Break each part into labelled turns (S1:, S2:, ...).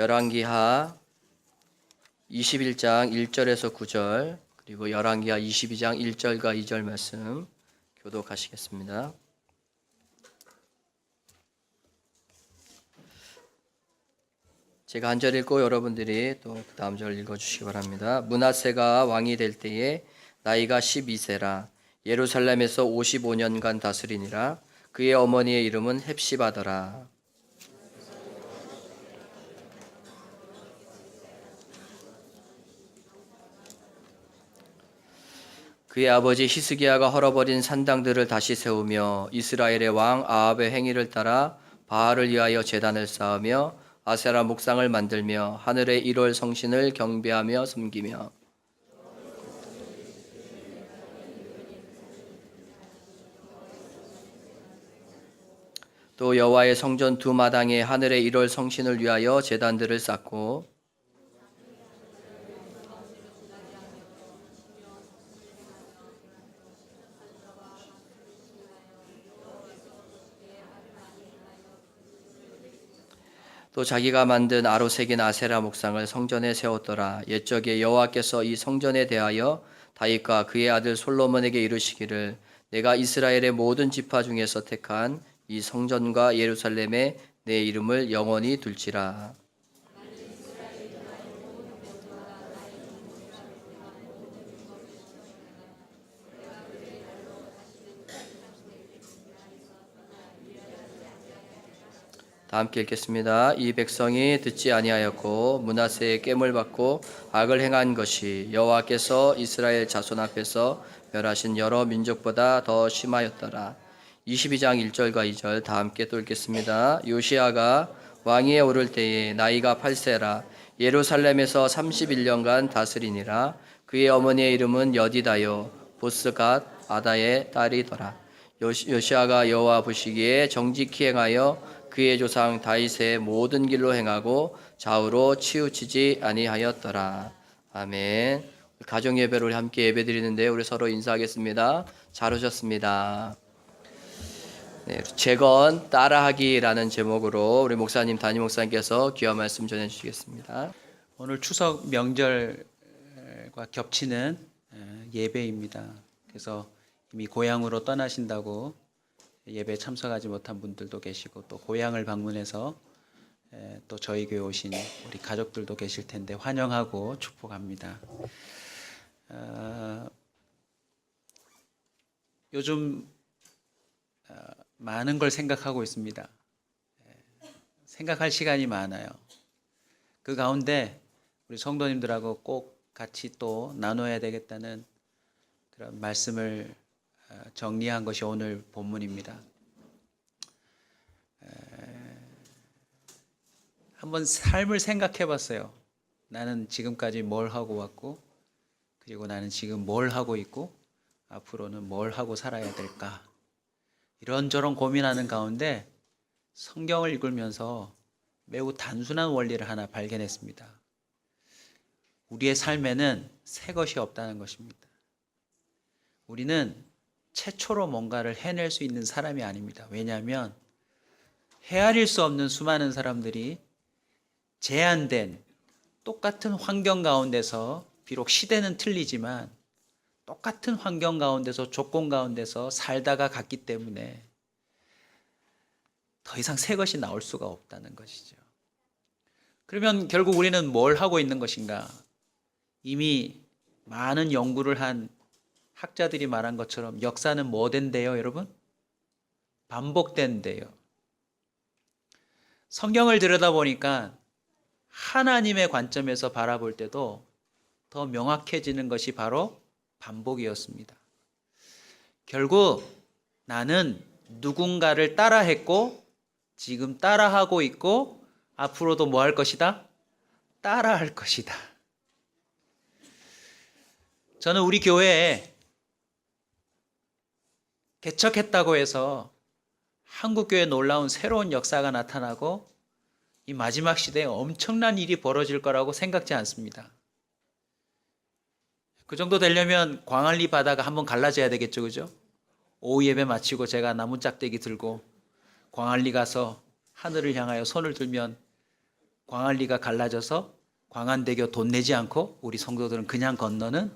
S1: 열왕기하 21장 1절에서 9절 그리고 열왕기하 22장 1절과 2절 말씀 교독하시겠습니다. 제가 한 절 읽고 여러분들이 또 그 다음 절 읽어주시기 바랍니다. 므낫세가 왕이 될 때에 나이가 12세라 예루살렘에서 55년간 다스리니라. 그의 어머니의 이름은 헵시바더라. 그의 아버지 히스기야가 헐어버린 산당들을 다시 세우며 이스라엘의 왕 아합의 행위를 따라 바알을 위하여 제단을 쌓으며 아세라 목상을 만들며 하늘의 1월 성신을 경배하며 섬기며 또 여호와의 성전 두 마당에 하늘의 1월 성신을 위하여 제단들을 쌓고 또 자기가 만든 아로색인 아세라 목상을 성전에 세웠더라. 옛적에 여호와께서 이 성전에 대하여 다윗과 그의 아들 솔로몬에게 이르시기를 내가 이스라엘의 모든 지파 중에서 택한 이 성전과 예루살렘에 내 이름을 영원히 둘지라. 다 함께 읽겠습니다. 이 백성이 듣지 아니하였고 므낫세의 깸을 받고 악을 행한 것이 여호와께서 이스라엘 자손 앞에서 멸하신 여러 민족보다 더 심하였더라. 22장 1절과 2절 다 함께 또 읽겠습니다. 요시야가 왕위에 오를 때에 나이가 8세라 예루살렘에서 31년간 다스리니라. 그의 어머니의 이름은 여디다요 보스갓 아다의 딸이더라. 요시야가 여호와 보시기에 정직히 행하여 그의 조상 다윗의 모든 길로 행하고 좌우로 치우치지 아니하였더라. 아멘. 가정 예배로 우리 함께 예배드리는데 우리 서로 인사하겠습니다. 잘 오셨습니다. 네, 재건 따라하기라는 제목으로 우리 목사님 담임 목사님께서 귀한 말씀 전해 주시겠습니다.
S2: 오늘 추석 명절과 겹치는 예배입니다. 그래서 이미 고향으로 떠나신다고 예배에 참석하지 못한 분들도 계시고 또 고향을 방문해서 또 저희 교회 오신 우리 가족들도 계실 텐데 환영하고 축복합니다. 요즘 많은 걸 생각하고 있습니다. 생각할 시간이 많아요. 그 가운데 우리 성도님들하고 꼭 같이 또 나눠야 되겠다는 그런 말씀을 정리한 것이 오늘 본문입니다. 한번 삶을 생각해 봤어요. 나는 지금까지 뭘 하고 왔고 그리고 나는 지금 뭘 하고 있고 앞으로는 뭘 하고 살아야 될까? 이런저런 고민하는 가운데 성경을 읽으면서 매우 단순한 원리를 하나 발견했습니다. 우리의 삶에는 새 것이 없다는 것입니다. 우리는 최초로 뭔가를 해낼 수 있는 사람이 아닙니다. 왜냐하면 헤아릴 수 없는 수많은 사람들이 제한된 똑같은 환경 가운데서 비록 시대는 틀리지만 똑같은 환경 가운데서 조건 가운데서 살다가 갔기 때문에 더 이상 새 것이 나올 수가 없다는 것이죠. 그러면 결국 우리는 뭘 하고 있는 것인가? 이미 많은 연구를 한 학자들이 말한 것처럼 역사는 뭐 된대요, 여러분? 반복된대요. 성경을 들여다보니까 하나님의 관점에서 바라볼 때도 더 명확해지는 것이 바로 반복이었습니다. 결국 나는 누군가를 따라했고 지금 따라하고 있고 앞으로도 뭐 할 것이다? 따라할 것이다. 저는 우리 교회에 개척했다고 해서 한국교회에 놀라운 새로운 역사가 나타나고 이 마지막 시대에 엄청난 일이 벌어질 거라고 생각지 않습니다. 그 정도 되려면 광안리 바다가 한번 갈라져야 되겠죠, 그죠? 오후 예배 마치고 제가 나무 짝대기 들고 광안리 가서 하늘을 향하여 손을 들면 광안리가 갈라져서 광안대교 돈 내지 않고 우리 성도들은 그냥 건너는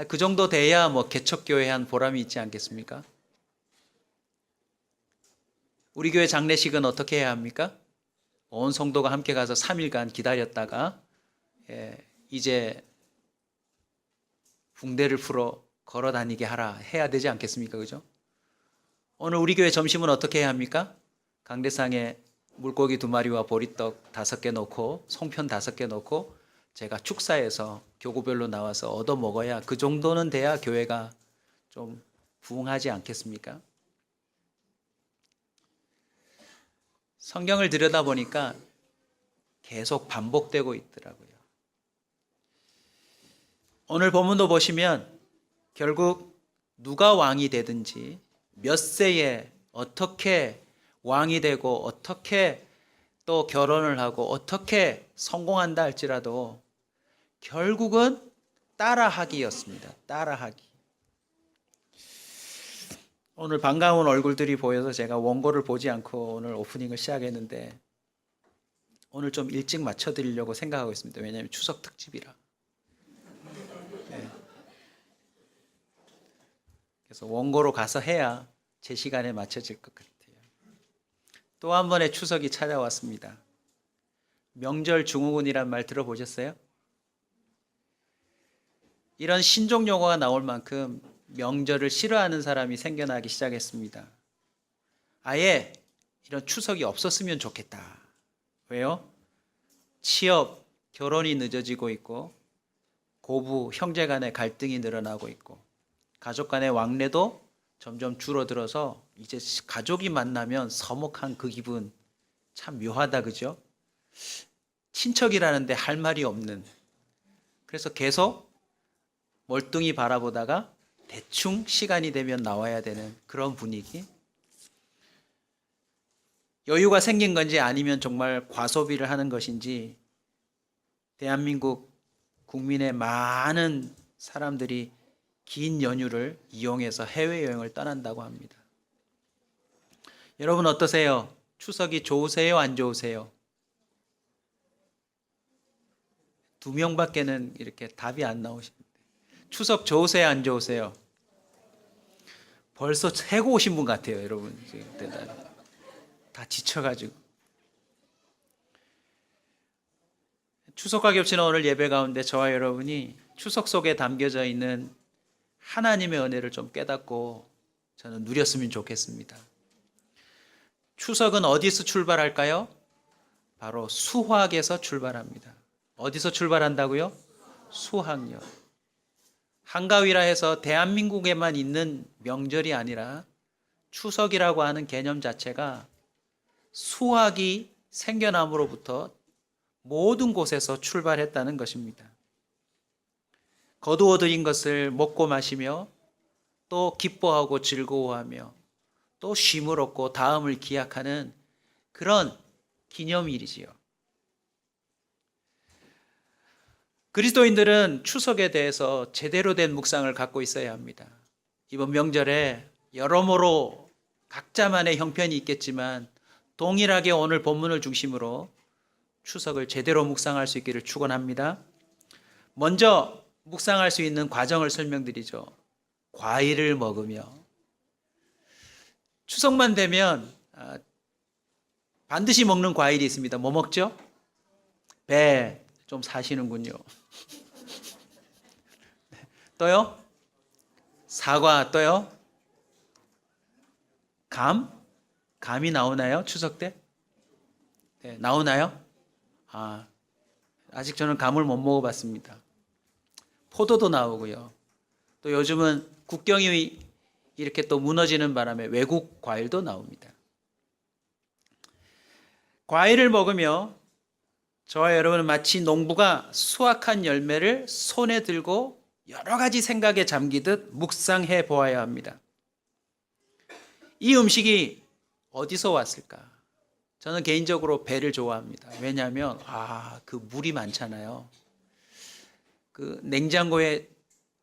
S2: 그 정도 돼야 뭐 개척교회 한 보람이 있지 않겠습니까? 우리 교회 장례식은 어떻게 해야 합니까? 온 성도가 함께 가서 3일간 기다렸다가 이제 붕대를 풀어 걸어 다니게 하라 해야 되지 않겠습니까? 그죠? 오늘 우리 교회 점심은 어떻게 해야 합니까? 강대상에 물고기 2마리와 보리떡 5개 넣고 송편 5개 넣고 제가 축사해서 교구별로 나와서 얻어 먹어야 그 정도는 돼야 교회가 좀 부흥하지 않겠습니까? 성경을 들여다보니까 계속 반복되고 있더라고요. 오늘 본문도 보시면 결국 누가 왕이 되든지 몇 세에 어떻게 왕이 되고 어떻게 또 결혼을 하고 어떻게 성공한다 할지라도 결국은 따라하기였습니다. 따라하기. 오늘 반가운 얼굴들이 보여서 제가 원고를 보지 않고 오늘 오프닝을 시작했는데 오늘 좀 일찍 맞춰드리려고 생각하고 있습니다. 왜냐하면 추석 특집이라. 그래서 원고로 가서 해야 제 시간에 맞춰질 것 같아요. 또 한 번의 추석이 찾아왔습니다. 명절 증후군이란 말 들어보셨어요? 이런 신종 용어가 나올 만큼 명절을 싫어하는 사람이 생겨나기 시작했습니다. 아예 이런 추석이 없었으면 좋겠다. 왜요? 취업, 결혼이 늦어지고 있고 고부, 형제 간의 갈등이 늘어나고 있고 가족 간의 왕래도 점점 줄어들어서 이제 가족이 만나면 서먹한 그 기분 참 묘하다, 그죠? 친척이라는데 할 말이 없는, 그래서 계속 멀뚱히 바라보다가 대충 시간이 되면 나와야 되는 그런 분위기. 여유가 생긴 건지 아니면 정말 과소비를 하는 것인지 대한민국 국민의 많은 사람들이 긴 연휴를 이용해서 해외여행을 떠난다고 합니다. 여러분 어떠세요? 추석이 좋으세요? 안 좋으세요? 2명밖에는 이렇게 답이 안 나오시는데 추석 좋으세요? 안 좋으세요? 벌써 세고 오신 분 같아요, 여러분. 지금 대단히 다 지쳐가지고. 추석과 겹치는 오늘 예배 가운데 저와 여러분이 추석 속에 담겨져 있는 하나님의 은혜를 좀 깨닫고 저는 누렸으면 좋겠습니다. 추석은 어디서 출발할까요? 바로 수학에서 출발합니다. 어디서 출발한다고요? 수학요. 한가위라 해서 대한민국에만 있는 명절이 아니라 추석이라고 하는 개념 자체가 수학이 생겨남으로부터 모든 곳에서 출발했다는 것입니다. 거두어들인 것을 먹고 마시며 또 기뻐하고 즐거워하며 또 쉼을 얻고 다음을 기약하는 그런 기념일이지요. 그리스도인들은 추석에 대해서 제대로 된 묵상을 갖고 있어야 합니다. 이번 명절에 여러모로 각자만의 형편이 있겠지만 동일하게 오늘 본문을 중심으로 추석을 제대로 묵상할 수 있기를 축원합니다. 먼저 묵상할 수 있는 과정을 설명드리죠. 과일을 먹으며. 추석만 되면 반드시 먹는 과일이 있습니다. 뭐 먹죠? 배 좀 사시는군요. 또요? 사과. 또요? 감? 감이 나오나요? 추석 때? 네, 나오나요? 아직 저는 감을 못 먹어봤습니다. 포도도 나오고요. 또 요즘은 국경이 이렇게 또 무너지는 바람에 외국 과일도 나옵니다. 과일을 먹으며 저와 여러분은 마치 농부가 수확한 열매를 손에 들고 여러 가지 생각에 잠기듯 묵상해 보아야 합니다. 이 음식이 어디서 왔을까? 저는 개인적으로 배를 좋아합니다. 왜냐하면 그 물이 많잖아요. 그 냉장고에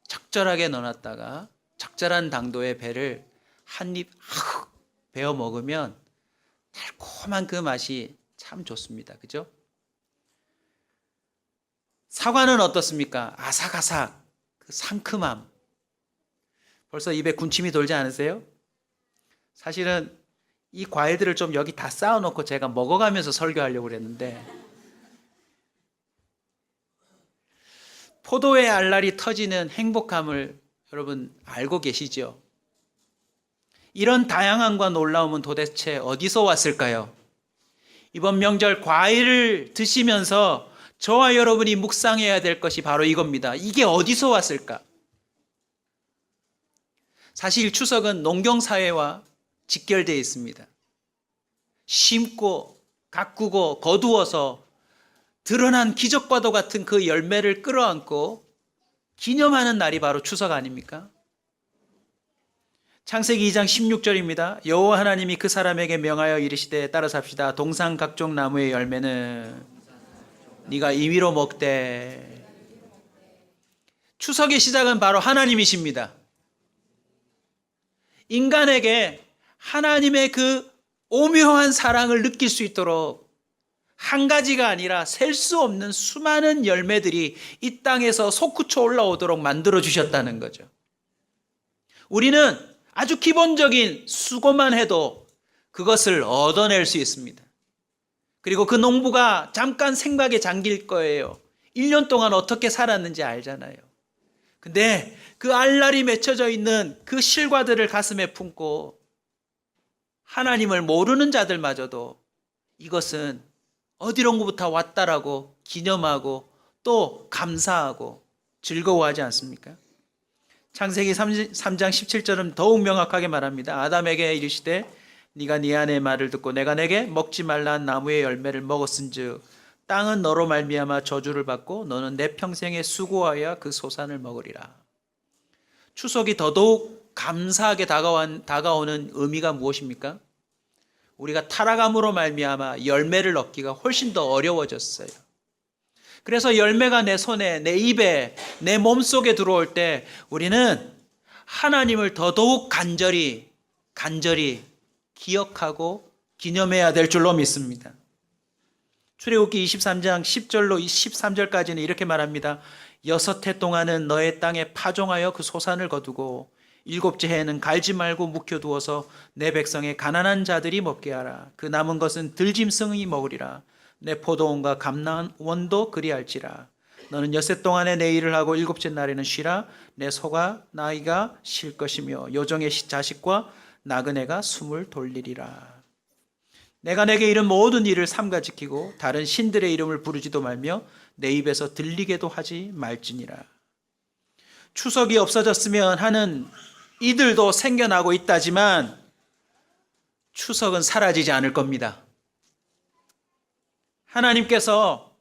S2: 적절하게 넣어놨다가 적절한 당도의 배를 한 입 베어 먹으면 달콤한 그 맛이 참 좋습니다. 그죠? 사과는 어떻습니까? 아삭아삭, 그 상큼함. 벌써 입에 군침이 돌지 않으세요? 사실은 이 과일들을 좀 여기 다 쌓아놓고 제가 먹어가면서 설교하려고 그랬는데, 포도의 알알이 터지는 행복함을 여러분 알고 계시죠? 이런 다양함과 놀라움은 도대체 어디서 왔을까요? 이번 명절 과일을 드시면서 저와 여러분이 묵상해야 될 것이 바로 이겁니다. 이게 어디서 왔을까? 사실 추석은 농경사회와 직결되어 있습니다. 심고 가꾸고 거두어서 드러난 기적과도 같은 그 열매를 끌어안고 기념하는 날이 바로 추석 아닙니까? 창세기 2장 16절입니다. 여호와 하나님이 그 사람에게 명하여 이르시되 따라 삽시다. 동산 각종 나무의 열매는 네가 임의로 먹되. 추석의 시작은 바로 하나님이십니다. 인간에게 하나님의 그 오묘한 사랑을 느낄 수 있도록 한 가지가 아니라 셀 수 없는 수많은 열매들이 이 땅에서 솟구쳐 올라오도록 만들어 주셨다는 거죠. 우리는 아주 기본적인 수고만 해도 그것을 얻어낼 수 있습니다. 그리고 그 농부가 잠깐 생각에 잠길 거예요. 1년 동안 어떻게 살았는지 알잖아요. 근데 그 알알이 맺혀져 있는 그 실과들을 가슴에 품고 하나님을 모르는 자들마저도 이것은 어디론부터 왔다라고 기념하고 또 감사하고 즐거워하지 않습니까? 창세기 3장 17절은 더욱 명확하게 말합니다. 아담에게 이르시되 네가 네 아내의 말을 듣고 내가 내게 먹지 말라 한 나무의 열매를 먹었은즉 땅은 너로 말미암아 저주를 받고 너는 내 평생에 수고하여 그 소산을 먹으리라. 추석이 더더욱 감사하게 다가오는 의미가 무엇입니까? 우리가 타락함으로 말미암아 열매를 얻기가 훨씬 더 어려워졌어요. 그래서 열매가 내 손에, 내 입에, 내 몸속에 들어올 때 우리는 하나님을 더더욱 간절히 기억하고 기념해야 될 줄로 믿습니다. 출애굽기 23장 10절로 13절까지는 이렇게 말합니다. 6해 동안은 너의 땅에 파종하여 그 소산을 거두고 7째 해에는 갈지 말고 묵혀두어서 내 백성의 가난한 자들이 먹게 하라. 그 남은 것은 들짐승이 먹으리라. 내 포도원과 감람원도 그리할지라. 너는 6해 동안에 내 일을 하고 7째 날에는 쉬라. 내 소가 나이가 쉴 것이며 요정의 자식과 나그네가 숨을 돌리리라. 내가 내게 이른 모든 일을 삼가 지키고 다른 신들의 이름을 부르지도 말며 내 입에서 들리게도 하지 말지니라. 추석이 없어졌으면 하는 이들도 생겨나고 있다지만 추석은 사라지지 않을 겁니다. 하나님께서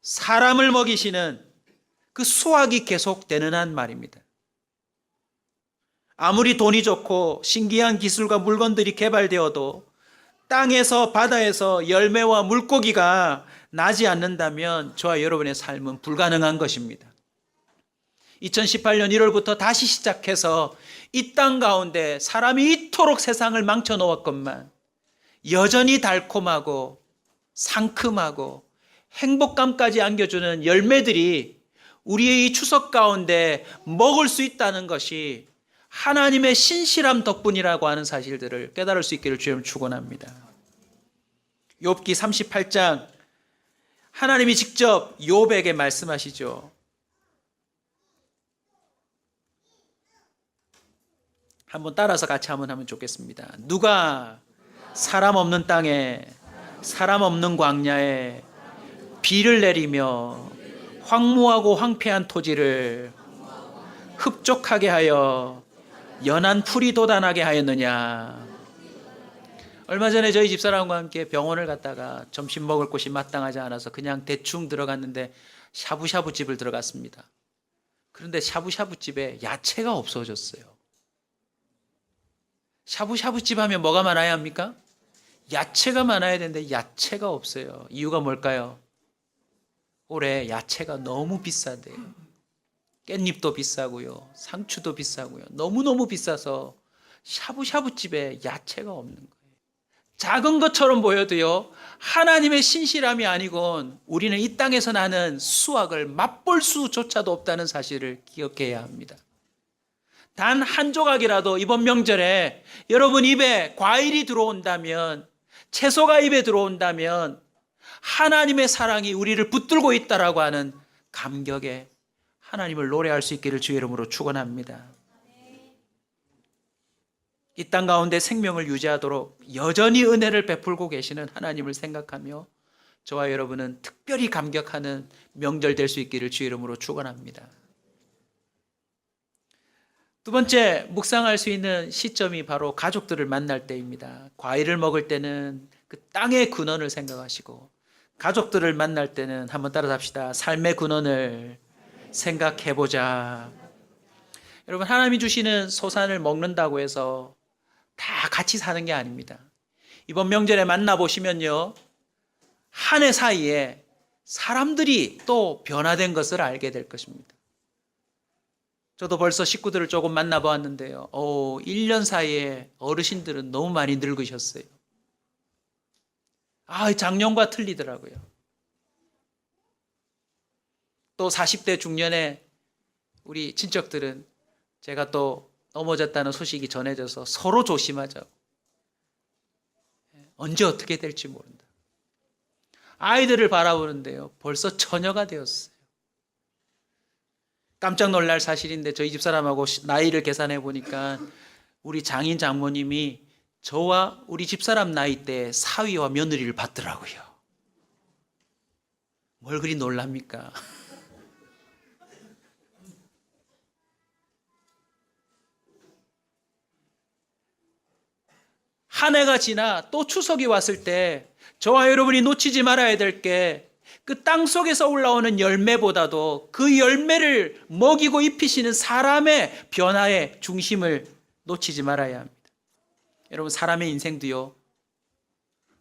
S2: 사람을 먹이시는 그 수확이 계속되는 한 말입니다. 아무리 돈이 좋고 신기한 기술과 물건들이 개발되어도 땅에서 바다에서 열매와 물고기가 나지 않는다면 저와 여러분의 삶은 불가능한 것입니다. 2018년 1월부터 다시 시작해서 이 땅 가운데 사람이 이토록 세상을 망쳐놓았건만 여전히 달콤하고 상큼하고 행복감까지 안겨주는 열매들이 우리의 이 추석 가운데 먹을 수 있다는 것이 하나님의 신실함 덕분이라고 하는 사실들을 깨달을 수 있기를 주님 축원합니다. 욥기 38장 하나님이 직접 욥에게 말씀하시죠. 한번 따라서 같이 한번 하면 좋겠습니다. 누가 사람 없는 땅에 사람 없는 광야에 비를 내리며 황무하고 황폐한 토지를 흡족하게 하여 연한 풀이 돋아나게 하였느냐. 얼마 전에 저희 집사람과 함께 병원을 갔다가 점심 먹을 곳이 마땅하지 않아서 그냥 대충 들어갔는데 샤브샤브 집을 들어갔습니다. 그런데 샤브샤브 집에 야채가 없어졌어요. 샤브샤브 집 하면 뭐가 많아야 합니까? 야채가 많아야 되는데 야채가 없어요. 이유가 뭘까요? 올해 야채가 너무 비싸대요. 깻잎도 비싸고요. 상추도 비싸고요. 너무너무 비싸서 샤브샤브 집에 야채가 없는 거예요. 작은 것처럼 보여도요, 하나님의 신실함이 아니곤 우리는 이 땅에서 나는 수확을 맛볼 수조차도 없다는 사실을 기억해야 합니다. 단 한 조각이라도 이번 명절에 여러분 입에 과일이 들어온다면, 채소가 입에 들어온다면 하나님의 사랑이 우리를 붙들고 있다라고 하는 감격에 하나님을 노래할 수 있기를 주의 이름으로 축원합니다. 이 땅 가운데 생명을 유지하도록 여전히 은혜를 베풀고 계시는 하나님을 생각하며 저와 여러분은 특별히 감격하는 명절 될 수 있기를 주의 이름으로 축원합니다. 두 번째 묵상할 수 있는 시점이 바로 가족들을 만날 때입니다. 과일을 먹을 때는 그 땅의 근원을 생각하시고, 가족들을 만날 때는 한번 따라 합시다. 삶의 근원을 생각해보자. 여러분, 하나님이 주시는 소산을 먹는다고 해서 다 같이 사는 게 아닙니다. 이번 명절에 만나보시면요, 한 해 사이에 사람들이 또 변화된 것을 알게 될 것입니다. 저도 벌써 식구들을 조금 만나보았는데요. 1년 사이에 어르신들은 너무 많이 늙으셨어요. 작년과 틀리더라고요. 또 40대 중년에 우리 친척들은 제가 또 넘어졌다는 소식이 전해져서 서로 조심하자고. 언제 어떻게 될지 모른다. 아이들을 바라보는데요, 벌써 처녀가 되었어요. 깜짝 놀랄 사실인데 저희 집사람하고 나이를 계산해 보니까 우리 장인 장모님이 저와 우리 집사람 나이 때 사위와 며느리를 받더라고요. 뭘 그리 놀랍니까? 한 해가 지나 또 추석이 왔을 때 저와 여러분이 놓치지 말아야 될 게, 그 땅 속에서 올라오는 열매보다도 그 열매를 먹이고 입히시는 사람의 변화의 중심을 놓치지 말아야 합니다. 여러분, 사람의 인생도요,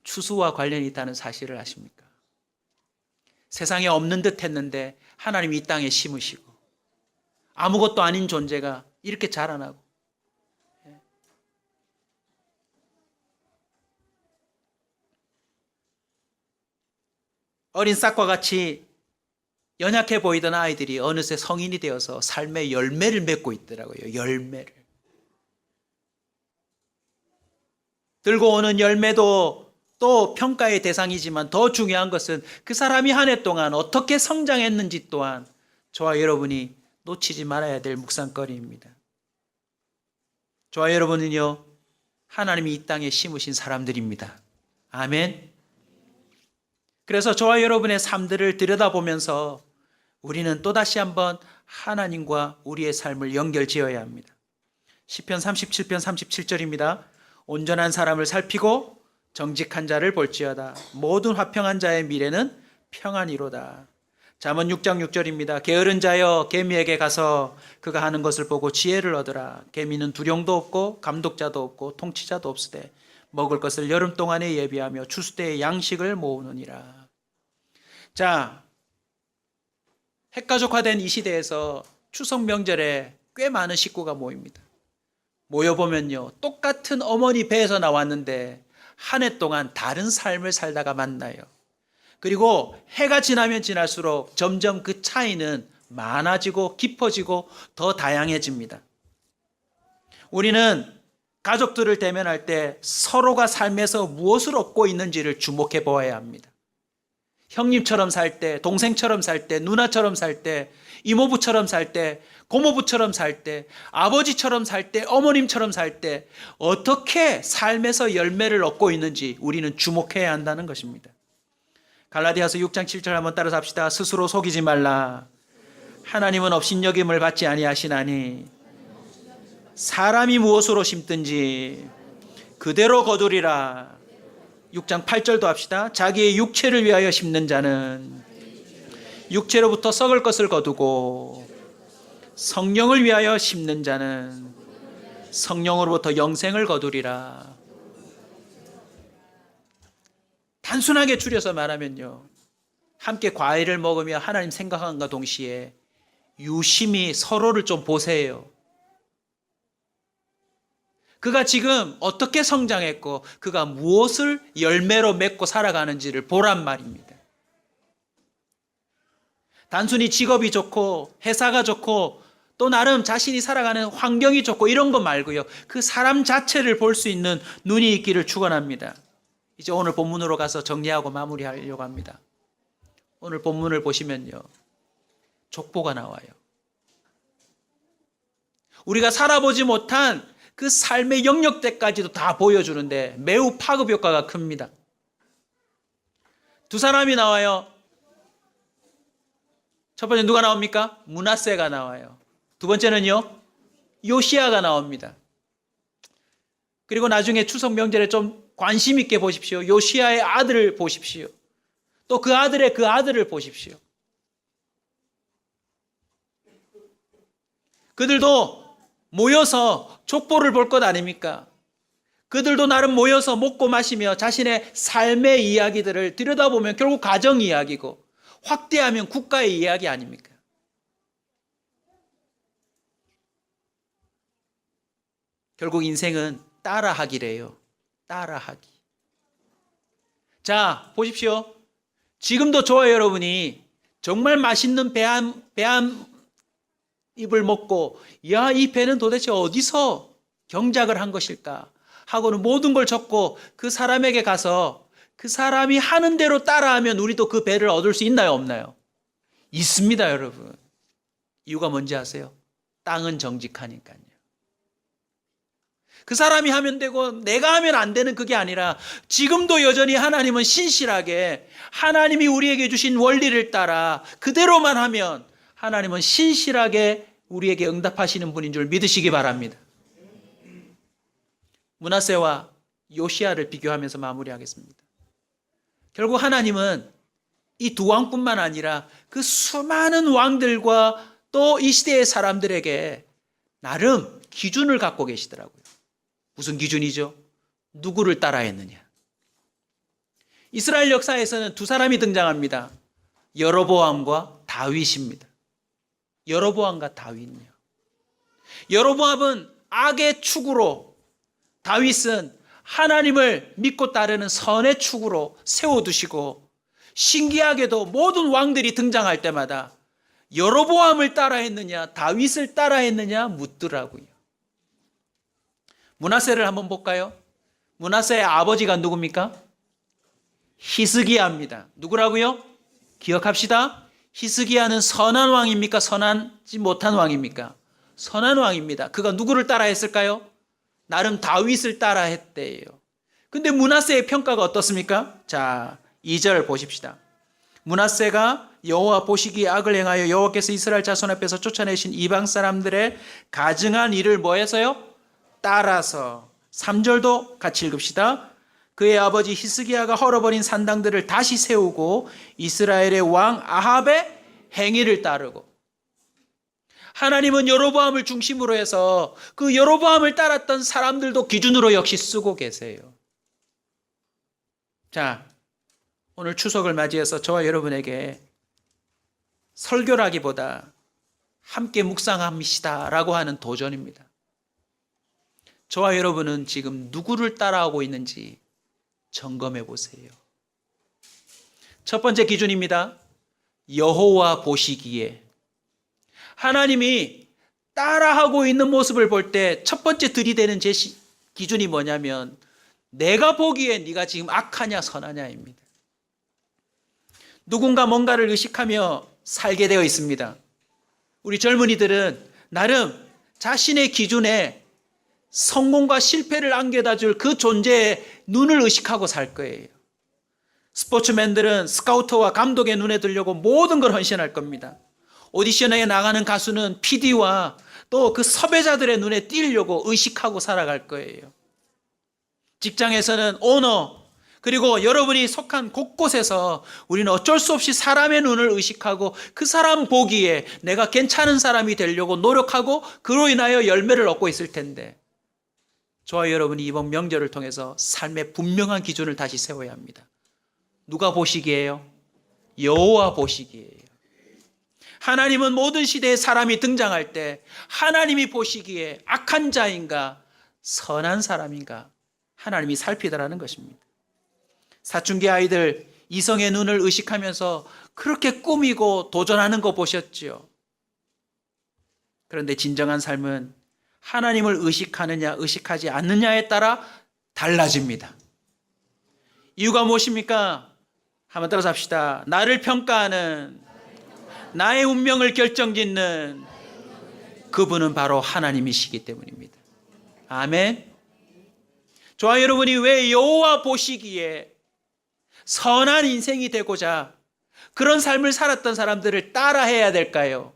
S2: 추수와 관련이 있다는 사실을 아십니까? 세상에 없는 듯 했는데 하나님이 이 땅에 심으시고, 아무것도 아닌 존재가 이렇게 자라나고, 어린 싹과 같이 연약해 보이던 아이들이 어느새 성인이 되어서 삶의 열매를 맺고 있더라고요. 열매를. 들고 오는 열매도 또 평가의 대상이지만 더 중요한 것은 그 사람이 한 해 동안 어떻게 성장했는지 또한 저와 여러분이 놓치지 말아야 될 묵상거리입니다. 저와 여러분은요, 하나님이 이 땅에 심으신 사람들입니다. 아멘. 그래서 저와 여러분의 삶들을 들여다보면서 우리는 또다시 한번 하나님과 우리의 삶을 연결지어야 합니다. 시편 37편 37절입니다. 온전한 사람을 살피고 정직한 자를 볼지어다. 모든 화평한 자의 미래는 평안이로다. 잠언 6장 6절입니다. 게으른 자여 개미에게 가서 그가 하는 것을 보고 지혜를 얻으라. 개미는 두령도 없고 감독자도 없고 통치자도 없으되 먹을 것을 여름 동안에 예비하며 추수 때에 양식을 모으느니라. 자, 핵가족화된 이 시대에서 추석 명절에 꽤 많은 식구가 모입니다. 모여보면요, 똑같은 어머니 배에서 나왔는데 한 해 동안 다른 삶을 살다가 만나요. 그리고 해가 지나면 지날수록 점점 그 차이는 많아지고 깊어지고 더 다양해집니다. 우리는 가족들을 대면할 때 서로가 삶에서 무엇을 얻고 있는지를 주목해 보아야 합니다. 형님처럼 살 때, 동생처럼 살 때, 누나처럼 살 때, 이모부처럼 살 때, 고모부처럼 살 때, 아버지처럼 살 때, 어머님처럼 살 때 어떻게 삶에서 열매를 얻고 있는지 우리는 주목해야 한다는 것입니다. 갈라디아서 6장 7절 한번 따라서 합시다. 스스로 속이지 말라. 하나님은 업신여김을 받지 아니하시나니 사람이 무엇으로 심든지 그대로 거두리라. 6장 8절도 합시다. 자기의 육체를 위하여 심는 자는 육체로부터 썩을 것을 거두고 성령을 위하여 심는 자는 성령으로부터 영생을 거두리라. 단순하게 줄여서 말하면요, 함께 과일을 먹으며 하나님 생각함과 동시에 유심히 서로를 좀 보세요. 그가 지금 어떻게 성장했고 그가 무엇을 열매로 맺고 살아가는지를 보란 말입니다. 단순히 직업이 좋고 회사가 좋고 또 나름 자신이 살아가는 환경이 좋고 이런 거 말고요. 그 사람 자체를 볼 수 있는 눈이 있기를 축원합니다. 이제 오늘 본문으로 가서 정리하고 마무리하려고 합니다. 오늘 본문을 보시면요. 족보가 나와요. 우리가 살아보지 못한 그 삶의 영역대까지도 다 보여주는데 매우 파급 효과가 큽니다. 두 사람이 나와요. 첫 번째 누가 나옵니까? 므낫세가 나와요. 두 번째는요, 요시야가 나옵니다. 그리고 나중에 추석 명절에 좀 관심 있게 보십시오. 요시야의 아들을 보십시오. 또 그 아들의 그 아들을 보십시오. 그들도 모여서 족보를 볼 것 아닙니까? 그들도 나름 모여서 먹고 마시며 자신의 삶의 이야기들을 들여다보면 결국 가정 이야기고 확대하면 국가의 이야기 아닙니까? 결국 인생은 따라하기래요. 따라하기. 자, 보십시오. 지금도 저와 여러분이 정말 맛있는 배 한 입을 먹고 야, 이 배는 도대체 어디서 경작을 한 것일까 하고는 모든 걸 적고 그 사람에게 가서 그 사람이 하는 대로 따라하면 우리도 그 배를 얻을 수 있나요, 없나요? 있습니다, 여러분. 이유가 뭔지 아세요? 땅은 정직하니까요. 그 사람이 하면 되고 내가 하면 안 되는 그게 아니라 지금도 여전히 하나님은 신실하게 하나님이 우리에게 주신 원리를 따라 그대로만 하면 하나님은 신실하게 우리에게 응답하시는 분인 줄 믿으시기 바랍니다. 므낫세와 요시야를 비교하면서 마무리하겠습니다. 결국 하나님은 이 두 왕뿐만 아니라 그 수많은 왕들과 또 이 시대의 사람들에게 나름 기준을 갖고 계시더라고요. 무슨 기준이죠? 누구를 따라했느냐. 이스라엘 역사에서는 두 사람이 등장합니다. 여로보암과 다윗입니다. 여로보암과 다윗요. 여로보암은 악의 축으로, 다윗은 하나님을 믿고 따르는 선의 축으로 세워두시고, 신기하게도 모든 왕들이 등장할 때마다 여로보암을 따라했느냐 다윗을 따라했느냐 묻더라고요. 므낫세를 한번 볼까요? 므낫세의 아버지가 누굽니까? 히스기야입니다. 누구라고요? 기억합시다. 히스기야는 선한 왕입니까? 선하지 못한 왕입니까? 선한 왕입니다. 그가 누구를 따라했을까요? 나름 다윗을 따라했대요. 근데 므낫세의 평가가 어떻습니까? 자, 2절 보십시다. 므낫세가 여호와 보시기에 악을 행하여 여호와께서 이스라엘 자손 앞에서 쫓아내신 이방 사람들의 가증한 일을 뭐 해서요? 따라서. 3절도 같이 읽읍시다. 그의 아버지 히스기야가 헐어버린 산당들을 다시 세우고 이스라엘의 왕 아합의 행위를 따르고. 하나님은 여로보암을 중심으로 해서 그 여로보암을 따랐던 사람들도 기준으로 역시 쓰고 계세요. 자, 오늘 추석을 맞이해서 저와 여러분에게 설교라기보다 함께 묵상합시다라고 하는 도전입니다. 저와 여러분은 지금 누구를 따라하고 있는지 점검해 보세요. 첫 번째 기준입니다. 여호와 보시기에. 하나님이 따라하고 있는 모습을 볼 때 첫 번째 들이대는 기준이 뭐냐면 내가 보기에 네가 지금 악하냐 선하냐입니다. 누군가 뭔가를 의식하며 살게 되어 있습니다. 우리 젊은이들은 나름 자신의 기준에 성공과 실패를 안겨다 줄 그 존재에 눈을 의식하고 살 거예요. 스포츠맨들은 스카우터와 감독의 눈에 들려고 모든 걸 헌신할 겁니다. 오디션에 나가는 가수는 PD와 또 그 섭외자들의 눈에 띄려고 의식하고 살아갈 거예요. 직장에서는 오너, 그리고 여러분이 속한 곳곳에서 우리는 어쩔 수 없이 사람의 눈을 의식하고 그 사람 보기에 내가 괜찮은 사람이 되려고 노력하고 그로 인하여 열매를 얻고 있을 텐데 저와 여러분이 이번 명절을 통해서 삶의 분명한 기준을 다시 세워야 합니다. 누가 보시기에요? 여호와 보시기에요. 하나님은 모든 시대에 사람이 등장할 때 하나님이 보시기에 악한 자인가 선한 사람인가 하나님이 살피더라는 것입니다. 사춘기 아이들 이성의 눈을 의식하면서 그렇게 꾸미고 도전하는 거 보셨죠? 그런데 진정한 삶은 하나님을 의식하느냐 의식하지 않느냐에 따라 달라집니다. 이유가 무엇입니까? 한번 따라서 합시다. 나를 평가하는, 나의 운명을 결정짓는 그분은 바로 하나님이시기 때문입니다. 아멘. 저와 여러분이 왜 여호와 보시기에 선한 인생이 되고자 그런 삶을 살았던 사람들을 따라해야 될까요?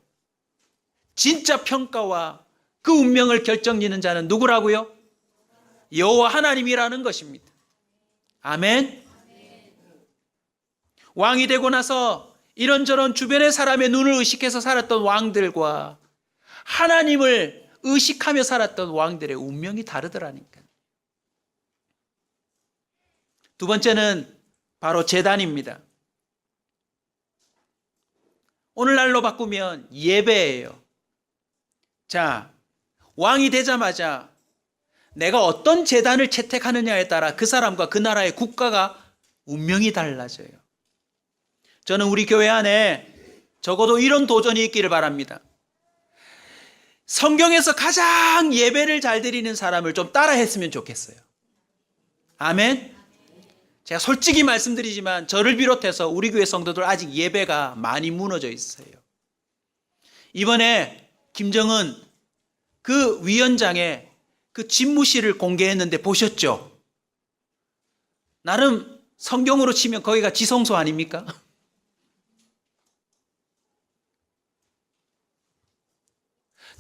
S2: 진짜 평가와 그 운명을 결정짓는 자는 누구라고요? 여호와 하나님이라는 것입니다. 아멘. 왕이 되고 나서 이런저런 주변의 사람의 눈을 의식해서 살았던 왕들과 하나님을 의식하며 살았던 왕들의 운명이 다르더라니까요. 두 번째는 바로 제단입니다. 오늘날로 바꾸면 예배예요. 자, 왕이 되자마자 내가 어떤 제단을 채택하느냐에 따라 그 사람과 그 나라의 국가가 운명이 달라져요. 저는 우리 교회 안에 적어도 이런 도전이 있기를 바랍니다. 성경에서 가장 예배를 잘 드리는 사람을 좀 따라했으면 좋겠어요. 아멘. 제가 솔직히 말씀드리지만 저를 비롯해서 우리 교회 성도들 아직 예배가 많이 무너져 있어요. 이번에 김정은 그 위원장의 그 집무실을 공개했는데 보셨죠? 나름 성경으로 치면 거기가 지성소 아닙니까?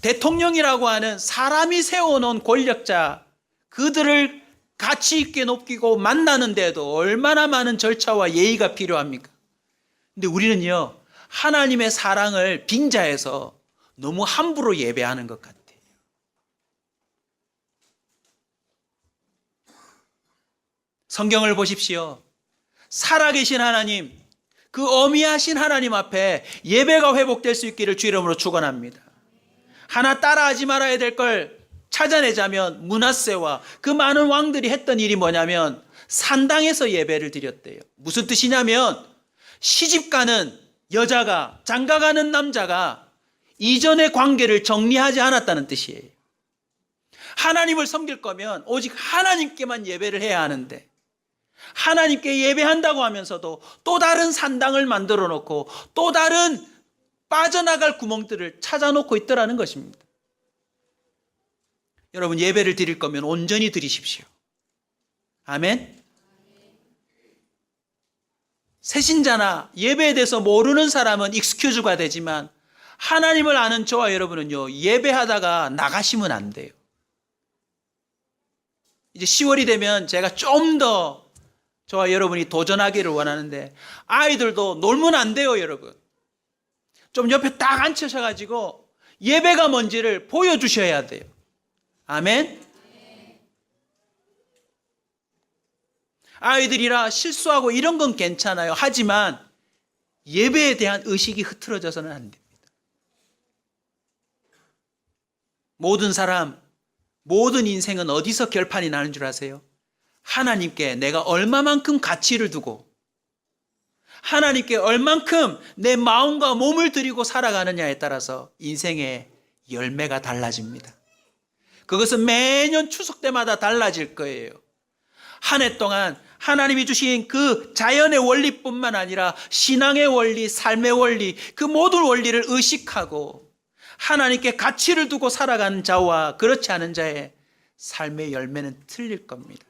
S2: 대통령이라고 하는 사람이 세워놓은 권력자, 그들을 가치 있게 높이고 만나는데도 얼마나 많은 절차와 예의가 필요합니까? 근데 우리는요, 하나님의 사랑을 빙자해서 너무 함부로 예배하는 것 같아요. 성경을 보십시오. 살아계신 하나님, 그 어미하신 하나님 앞에 예배가 회복될 수 있기를 주 이름으로 축원합니다. 하나 따라하지 말아야 될 걸 찾아내자면 므낫세와 그 많은 왕들이 했던 일이 뭐냐면 산당에서 예배를 드렸대요. 무슨 뜻이냐면 시집가는 여자가, 장가가는 남자가 이전의 관계를 정리하지 않았다는 뜻이에요. 하나님을 섬길 거면 오직 하나님께만 예배를 해야 하는데 하나님께 예배한다고 하면서도 또 다른 산당을 만들어 놓고 또 다른 빠져나갈 구멍들을 찾아놓고 있더라는 것입니다. 여러분, 예배를 드릴 거면 온전히 드리십시오. 아멘. 새신자나 예배에 대해서 모르는 사람은 익스큐즈가 되지만 하나님을 아는 저와 여러분은요, 예배하다가 나가시면 안 돼요. 이제 10월이 되면 제가 좀 더 저와 여러분이 도전하기를 원하는데 아이들도 놀면 안 돼요, 여러분. 좀 옆에 딱 앉으셔가지고 예배가 뭔지를 보여주셔야 돼요. 아멘. 아이들이라 실수하고 이런 건 괜찮아요. 하지만 예배에 대한 의식이 흐트러져서는 안 됩니다. 모든 사람, 모든 인생은 어디서 결판이 나는 줄 아세요? 하나님께 내가 얼마만큼 가치를 두고 하나님께 얼만큼 내 마음과 몸을 드리고 살아가느냐에 따라서 인생의 열매가 달라집니다. 그것은 매년 추석 때마다 달라질 거예요. 한 해 동안 하나님이 주신 그 자연의 원리뿐만 아니라 신앙의 원리, 삶의 원리, 그 모든 원리를 의식하고 하나님께 가치를 두고 살아가는 자와 그렇지 않은 자의 삶의 열매는 틀릴 겁니다.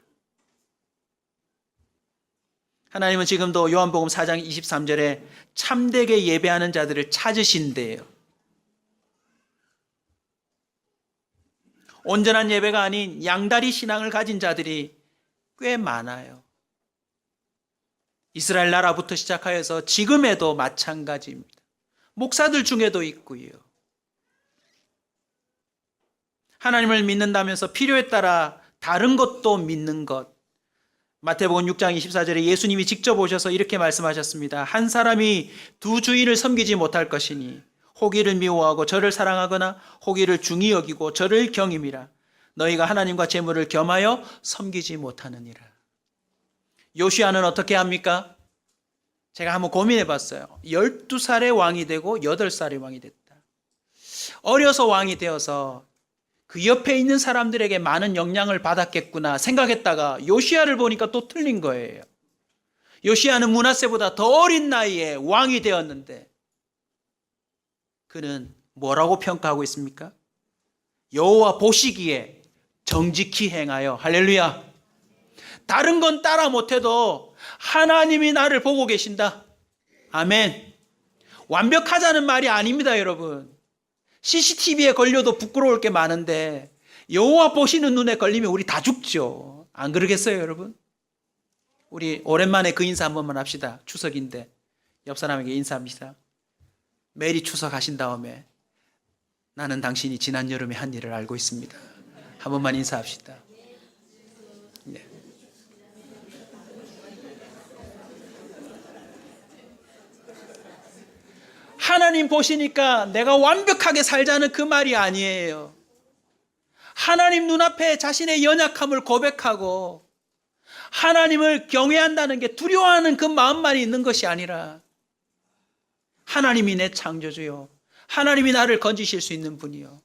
S2: 하나님은 지금도 요한복음 4장 23절에 참되게 예배하는 자들을 찾으신대요. 온전한 예배가 아닌 양다리 신앙을 가진 자들이 꽤 많아요. 이스라엘 나라부터 시작하여서 지금에도 마찬가지입니다. 목사들 중에도 있고요. 하나님을 믿는다면서 필요에 따라 다른 것도 믿는 것. 마태복음 6장 24절에 예수님이 직접 오셔서 이렇게 말씀하셨습니다. 한 사람이 두 주인을 섬기지 못할 것이니 호기를 미워하고 저를 사랑하거나 호기를 중히 여기고 저를 경임이라. 너희가 하나님과 재물을 겸하여 섬기지 못하느니라. 요시야는 어떻게 합니까? 제가 한번 고민해 봤어요. 12살에 왕이 되고 8살에 왕이 됐다. 어려서 왕이 되어서 그 옆에 있는 사람들에게 많은 영향을 받았겠구나 생각했다가 요시야를 보니까 또 틀린 거예요. 요시야는 므낫세보다 더 어린 나이에 왕이 되었는데 그는 뭐라고 평가하고 있습니까? 여호와 보시기에 정직히 행하여, 할렐루야, 다른 건 따라 못해도 하나님이 나를 보고 계신다. 아멘. 완벽하자는 말이 아닙니다, 여러분. CCTV에 걸려도 부끄러울 게 많은데 여호와 보시는 눈에 걸리면 우리 다 죽죠. 안 그러겠어요, 여러분? 우리 오랜만에 그 인사 한 번만 합시다. 추석인데 옆 사람에게 인사합시다. 메리 추석 하신 다음에 나는 당신이 지난 여름에 한 일을 알고 있습니다. 한 번만 인사합시다. 네. 하나님 보시니까 내가 완벽하게 살자는 그 말이 아니에요. 하나님 눈앞에 자신의 연약함을 고백하고 하나님을 경외한다는 게 두려워하는 그 마음만 있는 것이 아니라 하나님이 내 창조주요, 하나님이 나를 건지실 수 있는 분이요,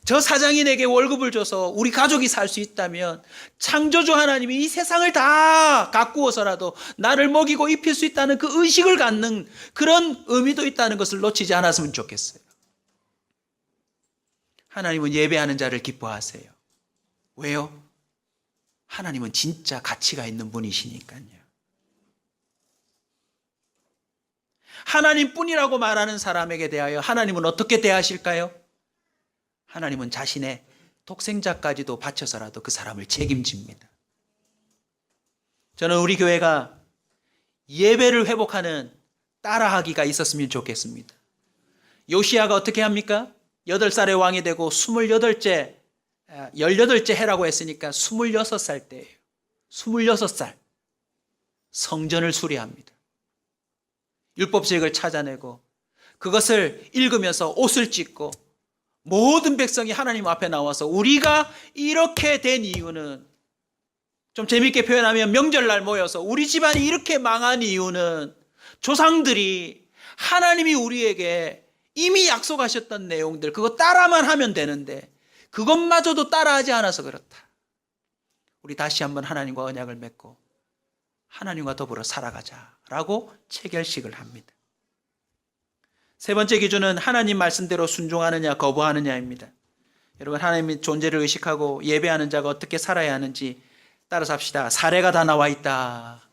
S2: 저 사장인에게 월급을 줘서 우리 가족이 살 수 있다면 창조주 하나님이 이 세상을 다 가꾸어서라도 나를 먹이고 입힐 수 있다는 그 의식을 갖는 그런 의미도 있다는 것을 놓치지 않았으면 좋겠어요. 하나님은 예배하는 자를 기뻐하세요. 왜요? 하나님은 진짜 가치가 있는 분이시니까요. 하나님뿐이라고 말하는 사람에게 대하여 하나님은 어떻게 대하실까요? 하나님은 자신의 독생자까지도 바쳐서라도 그 사람을 책임집니다. 저는 우리 교회가 예배를 회복하는 따라하기가 있었으면 좋겠습니다. 요시야가 어떻게 합니까? 8살에 왕이 되고 18째 해라고 했으니까 26살 때예요. 26살 성전을 수리합니다. 율법책을 찾아내고 그것을 읽으면서 옷을 찢고 모든 백성이 하나님 앞에 나와서 우리가 이렇게 된 이유는, 좀 재밌게 표현하면 명절날 모여서 우리 집안이 이렇게 망한 이유는 조상들이 하나님이 우리에게 이미 약속하셨던 내용들 그거 따라만 하면 되는데 그것마저도 따라하지 않아서 그렇다. 우리 다시 한번 하나님과 언약을 맺고 하나님과 더불어 살아가자라고 체결식을 합니다. 세 번째 기준은 하나님 말씀대로 순종하느냐 거부하느냐입니다. 여러분, 하나님의 존재를 의식하고 예배하는 자가 어떻게 살아야 하는지 따라서 합시다. 사례가 다 나와 있다.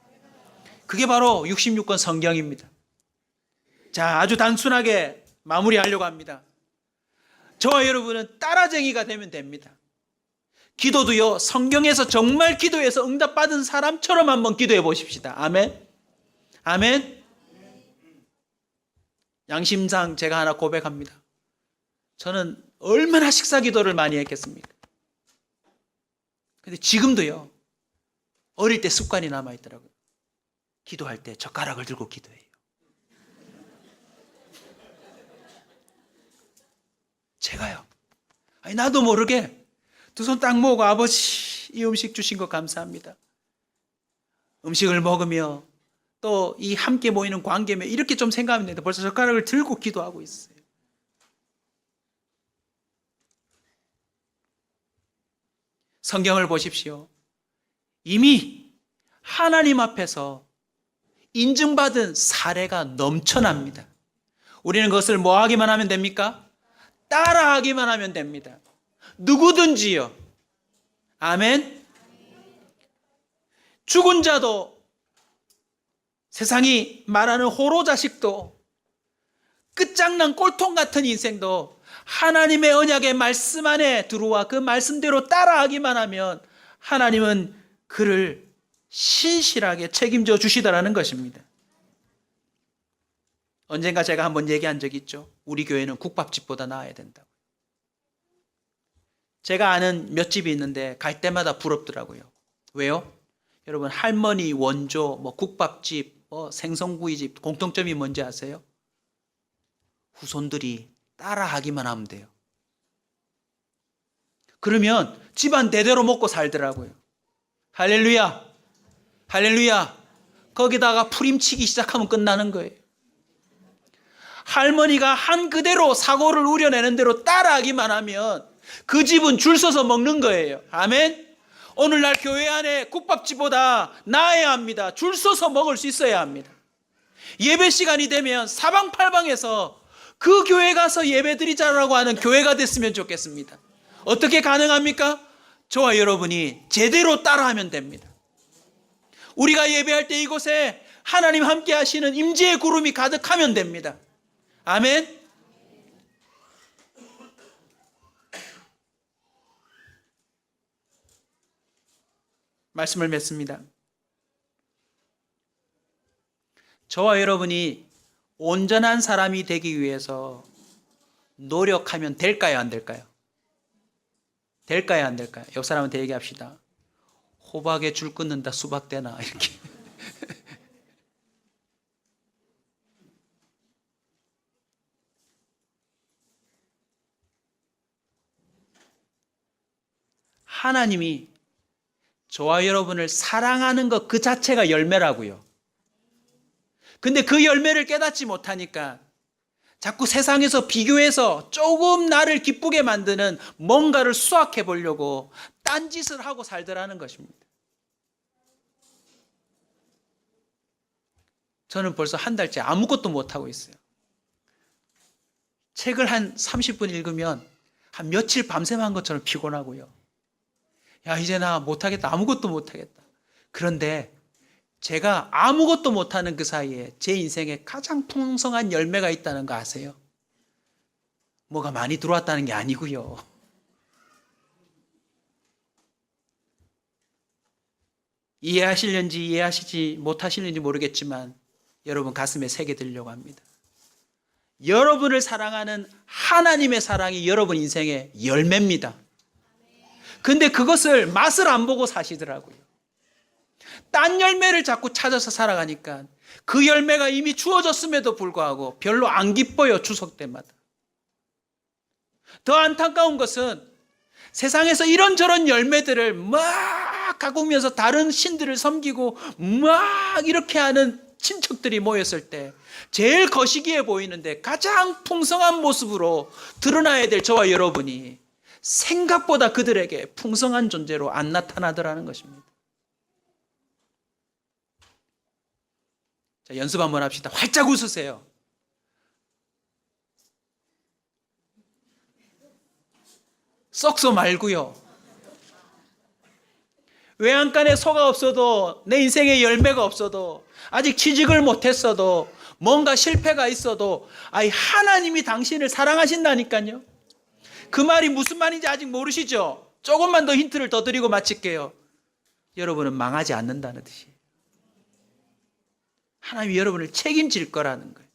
S2: 그게 바로 66권 성경입니다. 자, 아주 단순하게 마무리하려고 합니다. 저와 여러분은 따라쟁이가 되면 됩니다. 기도도요, 성경에서 정말 기도해서 응답받은 사람처럼 한번 기도해 보십시다. 아멘. 아멘. 양심상 제가 하나 고백합니다. 저는 얼마나 식사 기도를 많이 했겠습니까? 근데 지금도요, 어릴 때 습관이 남아있더라고요. 기도할 때 젓가락을 들고 기도해요. 제가요, 아니 나도 모르게 두 손 딱 모으고 아버지 이 음식 주신 거 감사합니다. 음식을 먹으며 또 이 함께 모이는 관계며 이렇게 좀 생각하면 되는데 벌써 젓가락을 들고 기도하고 있어요. 성경을 보십시오. 이미 하나님 앞에서 인증받은 사례가 넘쳐납니다. 우리는 그것을 뭐 하기만 하면 됩니까? 따라하기만 하면 됩니다. 누구든지요. 아멘. 죽은 자도, 세상이 말하는 호로 자식도, 끝장난 꼴통 같은 인생도 하나님의 언약의 말씀 안에 들어와 그 말씀대로 따라하기만 하면 하나님은 그를 신실하게 책임져 주시더라는 것입니다. 언젠가 제가 한번 얘기한 적이 있죠. 우리 교회는 국밥집보다 나아야 된다고. 제가 아는 몇 집이 있는데 갈 때마다 부럽더라고요. 왜요? 여러분, 할머니 원조, 국밥집, 생선구이집 공통점이 뭔지 아세요? 후손들이 따라하기만 하면 돼요. 그러면 집안 대대로 먹고 살더라고요. 할렐루야. 할렐루야. 거기다가 풀임치기 시작하면 끝나는 거예요. 할머니가 한 그대로 사고를 우려내는 대로 따라하기만 하면 그 집은 줄 서서 먹는 거예요. 아멘. 오늘날 교회 안에 국밥집보다 나아야 합니다. 줄 서서 먹을 수 있어야 합니다. 예배 시간이 되면 사방팔방에서 그 교회 가서 예배 드리자라고 하는 교회가 됐으면 좋겠습니다. 어떻게 가능합니까? 저와 여러분이 제대로 따라하면 됩니다. 우리가 예배할 때 이곳에 하나님 함께 하시는 임재의 구름이 가득하면 됩니다. 아멘. 말씀을 맺습니다. 저와 여러분이 온전한 사람이 되기 위해서 노력하면 될까요, 안 될까요? 될까요, 안 될까요? 옆 사람한테 얘기합시다. 호박에 줄 끊는다 수박 되나 이렇게. 하나님이 저와 여러분을 사랑하는 것 그 자체가 열매라고요. 근데 그 열매를 깨닫지 못하니까 자꾸 세상에서 비교해서 조금 나를 기쁘게 만드는 뭔가를 수확해 보려고 딴짓을 하고 살더라는 것입니다. 저는 벌써 한 달째 아무것도 못하고 있어요. 책을 한 30분 읽으면 한 며칠 밤샘한 것처럼 피곤하고요. 야, 이제 나 못하겠다. 아무것도 못하겠다. 그런데 제가 아무것도 못하는 그 사이에 제 인생에 가장 풍성한 열매가 있다는 거 아세요? 뭐가 많이 들어왔다는 게 아니고요. 이해하시려는지 이해하시지 못하시는지 모르겠지만 여러분 가슴에 새겨 들려고 합니다. 여러분을 사랑하는 하나님의 사랑이 여러분 인생의 열매입니다. 근데 그것을 맛을 안 보고 사시더라고요. 딴 열매를 자꾸 찾아서 살아가니까 그 열매가 이미 주어졌음에도 불구하고 별로 안 기뻐요, 추석 때마다. 더 안타까운 것은 세상에서 이런저런 열매들을 막 가꾸면서 다른 신들을 섬기고 막 이렇게 하는 친척들이 모였을 때 제일 거시기해 보이는데 가장 풍성한 모습으로 드러나야 될 저와 여러분이 생각보다 그들에게 풍성한 존재로 안 나타나더라는 것입니다. 자, 연습 한번 합시다. 활짝 웃으세요. 썩소 말고요. 외양간에 소가 없어도, 내 인생에 열매가 없어도, 아직 취직을 못했어도, 뭔가 실패가 있어도 하나님이 당신을 사랑하신다니까요. 그 말이 무슨 말인지 아직 모르시죠? 조금만 더 힌트를 더 드리고 마칠게요. 여러분은 망하지 않는다는 뜻이에요. 하나님이 여러분을 책임질 거라는 거예요.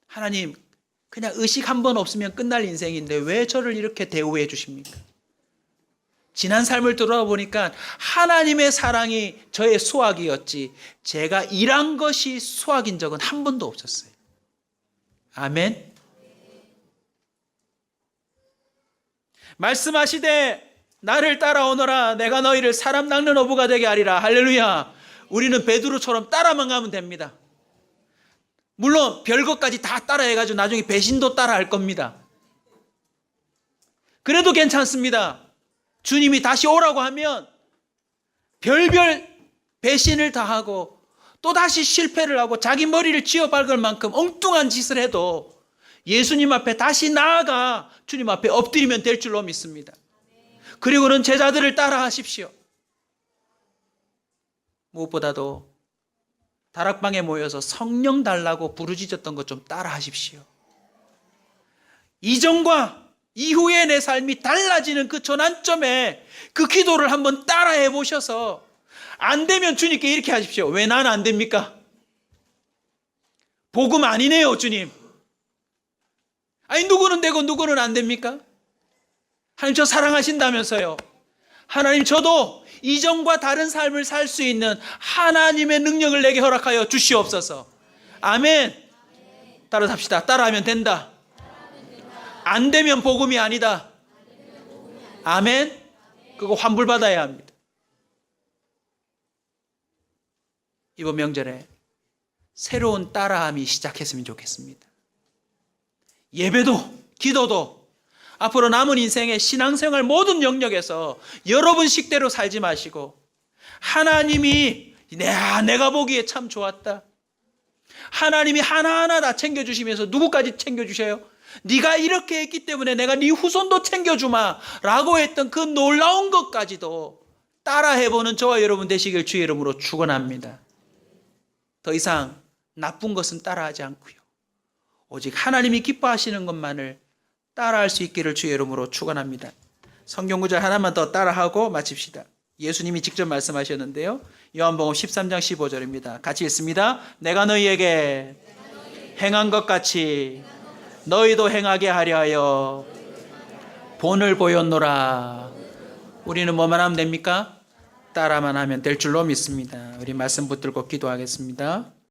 S2: 하나님, 그냥 의식 한 번 없으면 끝날 인생인데 왜 저를 이렇게 대우해 주십니까? 지난 삶을 돌아보니까 하나님의 사랑이 저의 수확이었지 제가 일한 것이 수확인 적은 한 번도 없었어요. 아멘. 말씀하시되 나를 따라오너라 내가 너희를 사람 낚는 어부가 되게 하리라. 할렐루야. 우리는 베드로처럼 따라만 가면 됩니다. 물론 별것까지 다 따라해가지고 나중에 배신도 따라할 겁니다. 그래도 괜찮습니다. 주님이 다시 오라고 하면 별별 배신을 다 하고 또다시 실패를 하고 자기 머리를 쥐어박을 만큼 엉뚱한 짓을 해도 예수님 앞에 다시 나아가 주님 앞에 엎드리면 될 줄로 믿습니다. 그리고는 제자들을 따라 하십시오. 무엇보다도 다락방에 모여서 성령 달라고 부르짖었던 것 좀 따라 하십시오. 이전과 이후의 내 삶이 달라지는 그 전환점에 그 기도를 한번 따라 해보셔서 안 되면 주님께 이렇게 하십시오. 왜 난 안 됩니까? 복음 아니네요, 주님. 아니, 누구는 되고 누구는 안 됩니까? 하나님, 저 사랑하신다면서요. 하나님, 저도 이전과 다른 삶을 살 수 있는 하나님의 능력을 내게 허락하여 주시옵소서. 아멘. 따라합시다. 따라하면 된다. 안 되면 복음이 아니다. 아멘. 그거 환불받아야 합니다. 이번 명절에 새로운 따라함이 시작했으면 좋겠습니다. 예배도 기도도 앞으로 남은 인생의 신앙생활 모든 영역에서 여러분 식대로 살지 마시고 하나님이 내가 보기에 참 좋았다. 하나님이 하나하나 다 챙겨주시면서 누구까지 챙겨주셔요? 네가 이렇게 했기 때문에 내가 네 후손도 챙겨주마 라고 했던 그 놀라운 것까지도 따라해보는 저와 여러분 되시길 주의 이름으로 축원합니다. 더 이상 나쁜 것은 따라하지 않고요, 오직 하나님이 기뻐하시는 것만을 따라할 수 있기를 주의 이름으로 축원합니다. 성경 구절 하나만 더 따라하고 마칩시다. 예수님이 직접 말씀하셨는데요, 요한복음 13장 15절입니다. 같이 읽습니다. 내가 너희에게 행한 것 같이 너희도 행하게 하려 하여 본을 보였노라. 우리는 뭐만 하면 됩니까? 따라만 하면 될 줄로 믿습니다. 우리 말씀 붙들고 기도하겠습니다.